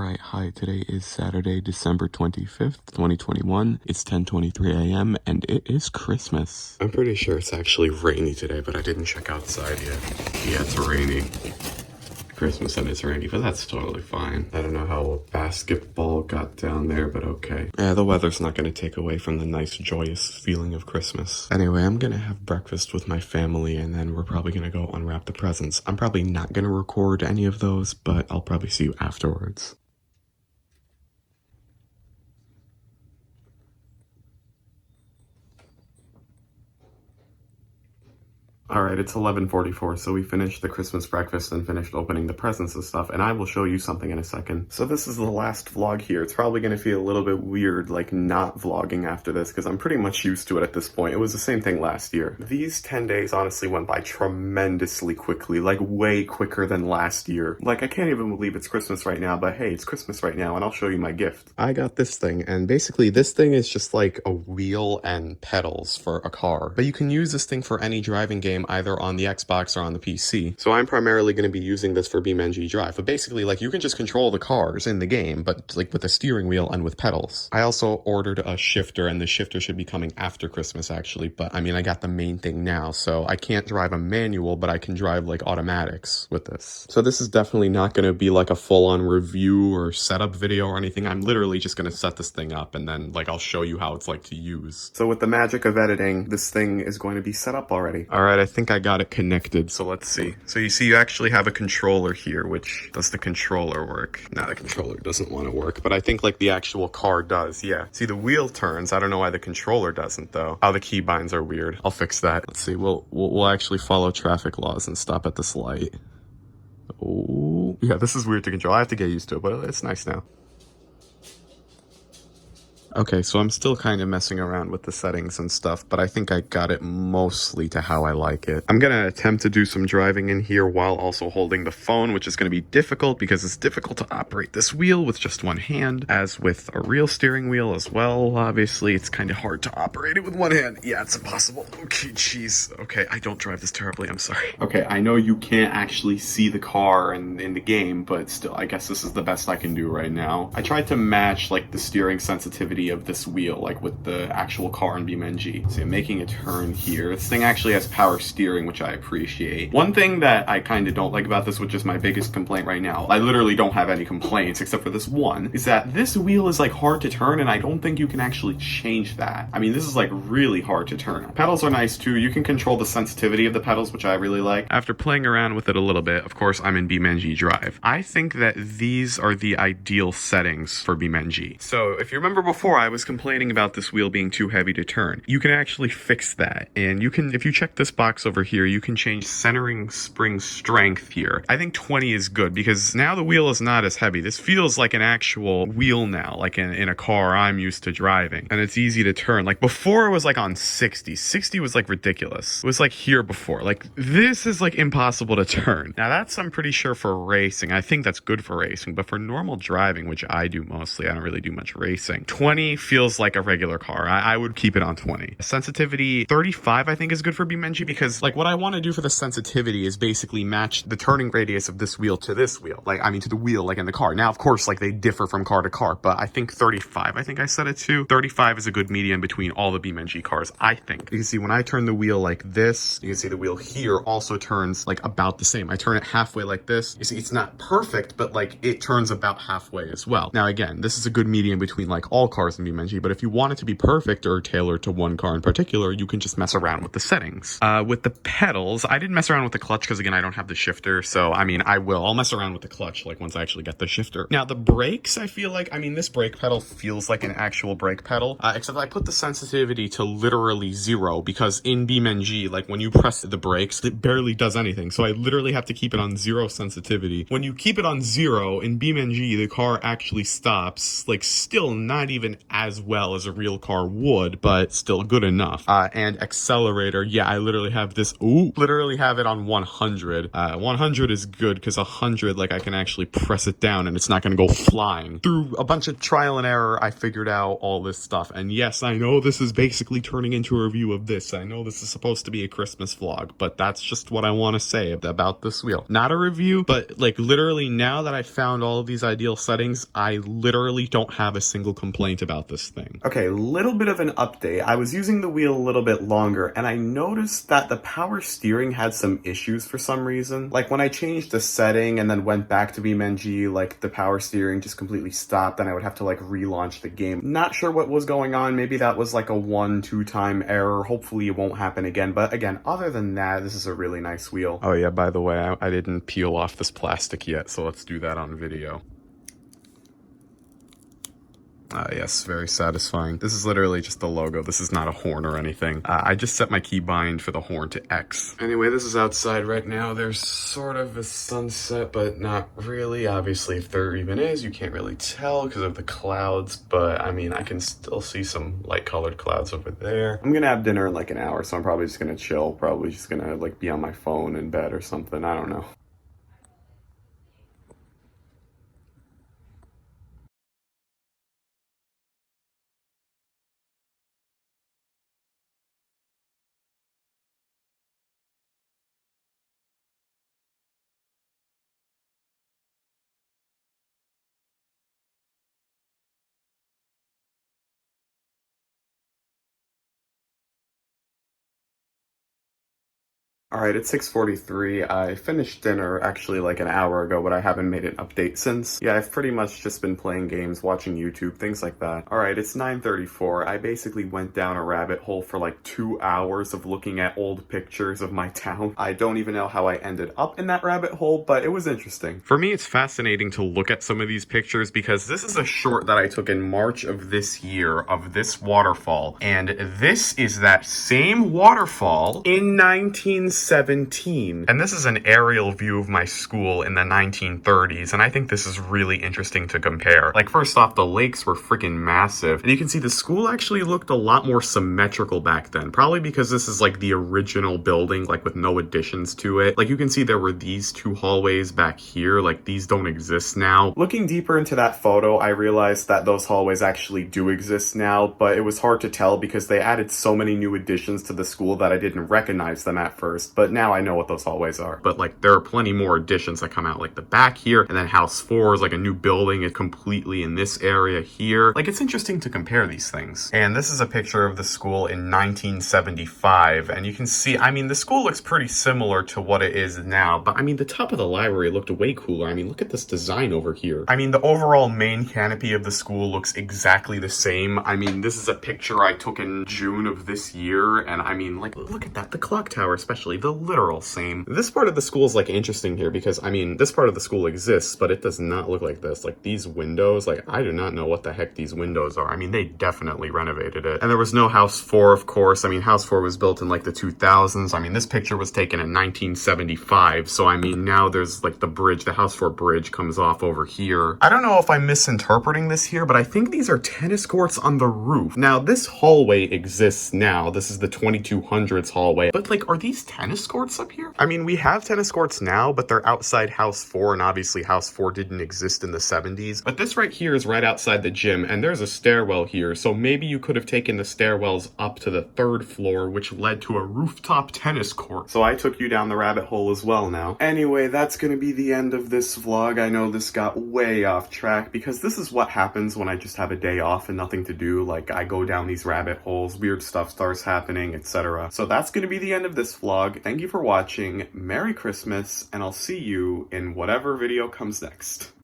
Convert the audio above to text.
Alright, hi, today is Saturday, December 25th, 2021. It's 10:23 a.m. and it is Christmas. I'm pretty sure it's actually rainy today, but I didn't check outside yet. Yeah, it's rainy. Christmas and it's rainy, but that's totally fine. I don't know how a basketball got down there, but okay. Yeah, the weather's not gonna take away from the nice, joyous feeling of Christmas. Anyway, I'm gonna have breakfast with my family, and then we're probably gonna go unwrap the presents. I'm probably not gonna record any of those, but I'll probably see you afterwards. Alright, it's 11:44, so we finished the Christmas breakfast and finished opening the presents and stuff, and I will show you something in a second. So this is the last vlog here. It's probably gonna feel a little bit weird, like, not vlogging after this, because I'm pretty much used to it at this point. It was the same thing last year. These 10 days honestly went by tremendously quickly, like, way quicker than last year. Like, I can't even believe it's Christmas right now, but hey, it's Christmas right now, and I'll show you my gift. I got this thing, and basically this thing is just like a wheel and pedals for a car. But you can use this thing for any driving game, either on the Xbox or on the PC. So I'm primarily going to be using this for BeamNG Drive. But basically, like, you can just control the cars in the game, but like with a steering wheel and with pedals. I also ordered a shifter, and the shifter should be coming after Christmas actually, but I mean, I got the main thing now, so I can't drive a manual, but I can drive like automatics with this. So this is definitely not going to be like a full-on review or setup video or anything. I'm literally just going to set this thing up, and then like I'll show you how it's like to use. So with the magic of editing, this thing is going to be set up already. All right, I think I got it connected, so let's see. So you see you actually have a controller here, which does the controller work? Nah, the controller doesn't want to work, but I think like the actual car does, yeah. See, the wheel turns. I don't know why the controller doesn't though. Oh, the keybinds are weird. I'll fix that. Let's see, we'll actually follow traffic laws and stop at this light. Oh, yeah, this is weird to control. I have to get used to it, but it's nice now. Okay, so I'm still kind of messing around with the settings and stuff, but I think I got it mostly to how I like it. I'm gonna attempt to do some driving in here while also holding the phone, which is gonna be difficult because it's difficult to operate this wheel with just one hand, as with a real steering wheel as well. Obviously, it's kind of hard to operate it with one hand. Yeah, it's impossible. Okay, jeez. Okay, I don't drive this terribly, I'm sorry. Okay, I know you can't actually see the car in the game, but still, I guess this is the best I can do right now. I tried to match, like, the steering sensitivity of this wheel, like with the actual car in BeamNG. So I'm making a turn here. This thing actually has power steering, which I appreciate. One thing that I kind of don't like about this, which is my biggest complaint right now, I literally don't have any complaints except for this one, is that this wheel is like hard to turn, and I don't think you can actually change that. I mean, this is like really hard to turn. Pedals are nice too. You can control the sensitivity of the pedals, which I really like. After playing around with it a little bit, of course, I'm in BeamNG Drive. I think that these are the ideal settings for BeamNG. So if you remember before, I was complaining about this wheel being too heavy to turn. You can actually fix that, and you can, if you check this box over here, you can change centering spring strength here. I think 20 is good because now the wheel is not as heavy. This feels like an actual wheel now, like in a car I'm used to driving, and it's easy to turn. Like before it was like on 60. 60 was like ridiculous. It was like here before. Like this is like impossible to turn. Now that's, I'm pretty sure, for racing. I think that's good for racing, but for normal driving, which I do mostly, I don't really do much racing, 20 feels like a regular car. I would keep it on 20. Sensitivity 35 I think is good for BeamNG, because like what I want to do for the sensitivity is basically match the turning radius of this wheel to this wheel, like I mean to the wheel like in the car. Now of course like they differ from car to car, but I think 35, I think I set it to 35 is a good median between all the BeamNG cars. I think you can see when I turn the wheel like this, you can see the wheel here also turns like about the same. I turn it halfway like this. You see it's not perfect, but like it turns about halfway as well. Now again, this is a good median between like all cars in BeamNG, but if you want it to be perfect or tailored to one car in particular, you can just mess around with the settings. With the pedals, I didn't mess around with the clutch because again, I don't have the shifter. So I mean, I'll mess around with the clutch like once I actually get the shifter. Now the brakes, I feel like, I mean, this brake pedal feels like an actual brake pedal, except I put the sensitivity to literally 0 because in BeamNG, like when you press the brakes, it barely does anything. So I literally have to keep it on 0 sensitivity. When you keep it on 0 in BeamNG, the car actually stops, like still not even as well as a real car would, but still good enough. And accelerator, yeah, I literally have this, literally have it on 100. 100 is good because 100, like, I can actually press it down and it's not going to go flying. Through a bunch of trial and error, I figured out all this stuff. And yes, I know this is basically turning into a review of this. I know this is supposed to be a Christmas vlog, but that's just what I want to say about this wheel. Not a review, but like literally now that I found all of these ideal settings, I literally don't have a single complaint about this thing. Okay, little bit of an update. I was using the wheel a little bit longer and I noticed that the power steering had some issues for some reason. Like when I changed the setting and then went back to BeamNG, like the power steering just completely stopped and I would have to like relaunch the game. Not sure what was going on. Maybe that was like a 1-2 time error. Hopefully it won't happen again. But again, other than that, this is a really nice wheel. Oh yeah, by the way, I didn't peel off this plastic yet, so let's do that on video. Yes, very satisfying. This is literally just the logo. This is not a horn or anything. I just set my keybind for the horn to X. Anyway, this is outside right now. There's sort of a sunset, but not really. Obviously, if there even is, you can't really tell because of the clouds, but I mean, I can still see some light-colored clouds over there. I'm gonna have dinner in like an hour, so I'm probably just gonna chill. Probably just gonna like be on my phone in bed or something. I don't know. Alright, it's 6:43. I finished dinner actually like an hour ago, but I haven't made an update since. Yeah, I've pretty much just been playing games, watching YouTube, things like that. Alright, it's 9:34. I basically went down a rabbit hole for like 2 hours of looking at old pictures of my town. I don't even know how I ended up in that rabbit hole, but it was interesting. For me, it's fascinating to look at some of these pictures because this is a short that I took in March of this year of this waterfall. And this is that same waterfall in 1917. And this is an aerial view of my school in the 1930s, and I think this is really interesting to compare. Like, first off, the lakes were freaking massive, and you can see the school actually looked a lot more symmetrical back then, probably because this is like the original building, like with no additions to it. Like, you can see there were these two hallways back here, like these don't exist now. Looking deeper into that photo, I realized that those hallways actually do exist now, but it was hard to tell because they added so many new additions to the school that I didn't recognize them at first. But now I know what those hallways are. But like there are plenty more additions that come out like the back here, and then house 4 is like a new building. It's completely in this area here. Like, it's interesting to compare these things. And this is a picture of the school in 1975, and you can see, I mean, the school looks pretty similar to what it is now, but I mean, the top of the library looked way cooler. I mean, look at this design over here. I mean, the overall main canopy of the school looks exactly the same. I mean, this is a picture I took in June of this year, and I mean, like, look at that. The clock tower especially, the literal same. This part of the school is like interesting here because I mean, this part of the school exists, but it does not look like this. Like these windows, like I do not know what the heck these windows are. I mean, they definitely renovated it. And there was no house 4, of course. I mean, house 4 was built in like the 2000s. I mean, this picture was taken in 1975. So I mean, now there's like the bridge, the house 4 bridge comes off over here. I don't know if I'm misinterpreting this here, but I think these are tennis courts on the roof. Now, this hallway exists now. This is the 2200s hallway, but like, are these tennis courts up here? I mean, we have tennis courts now, but they're outside house 4, and obviously house 4 didn't exist in the 70s. But this right here is right outside the gym, and there's a stairwell here, so maybe you could have taken the stairwells up to the 3rd floor, which led to a rooftop tennis court. So I took you down the rabbit hole as well now. Anyway, that's gonna be the end of this vlog. I know this got way off track, because this is what happens when I just have a day off and nothing to do. Like, I go down these rabbit holes, weird stuff starts happening, etc. So that's gonna be the end of this vlog. Thank you for watching. Merry Christmas, and I'll see you in whatever video comes next.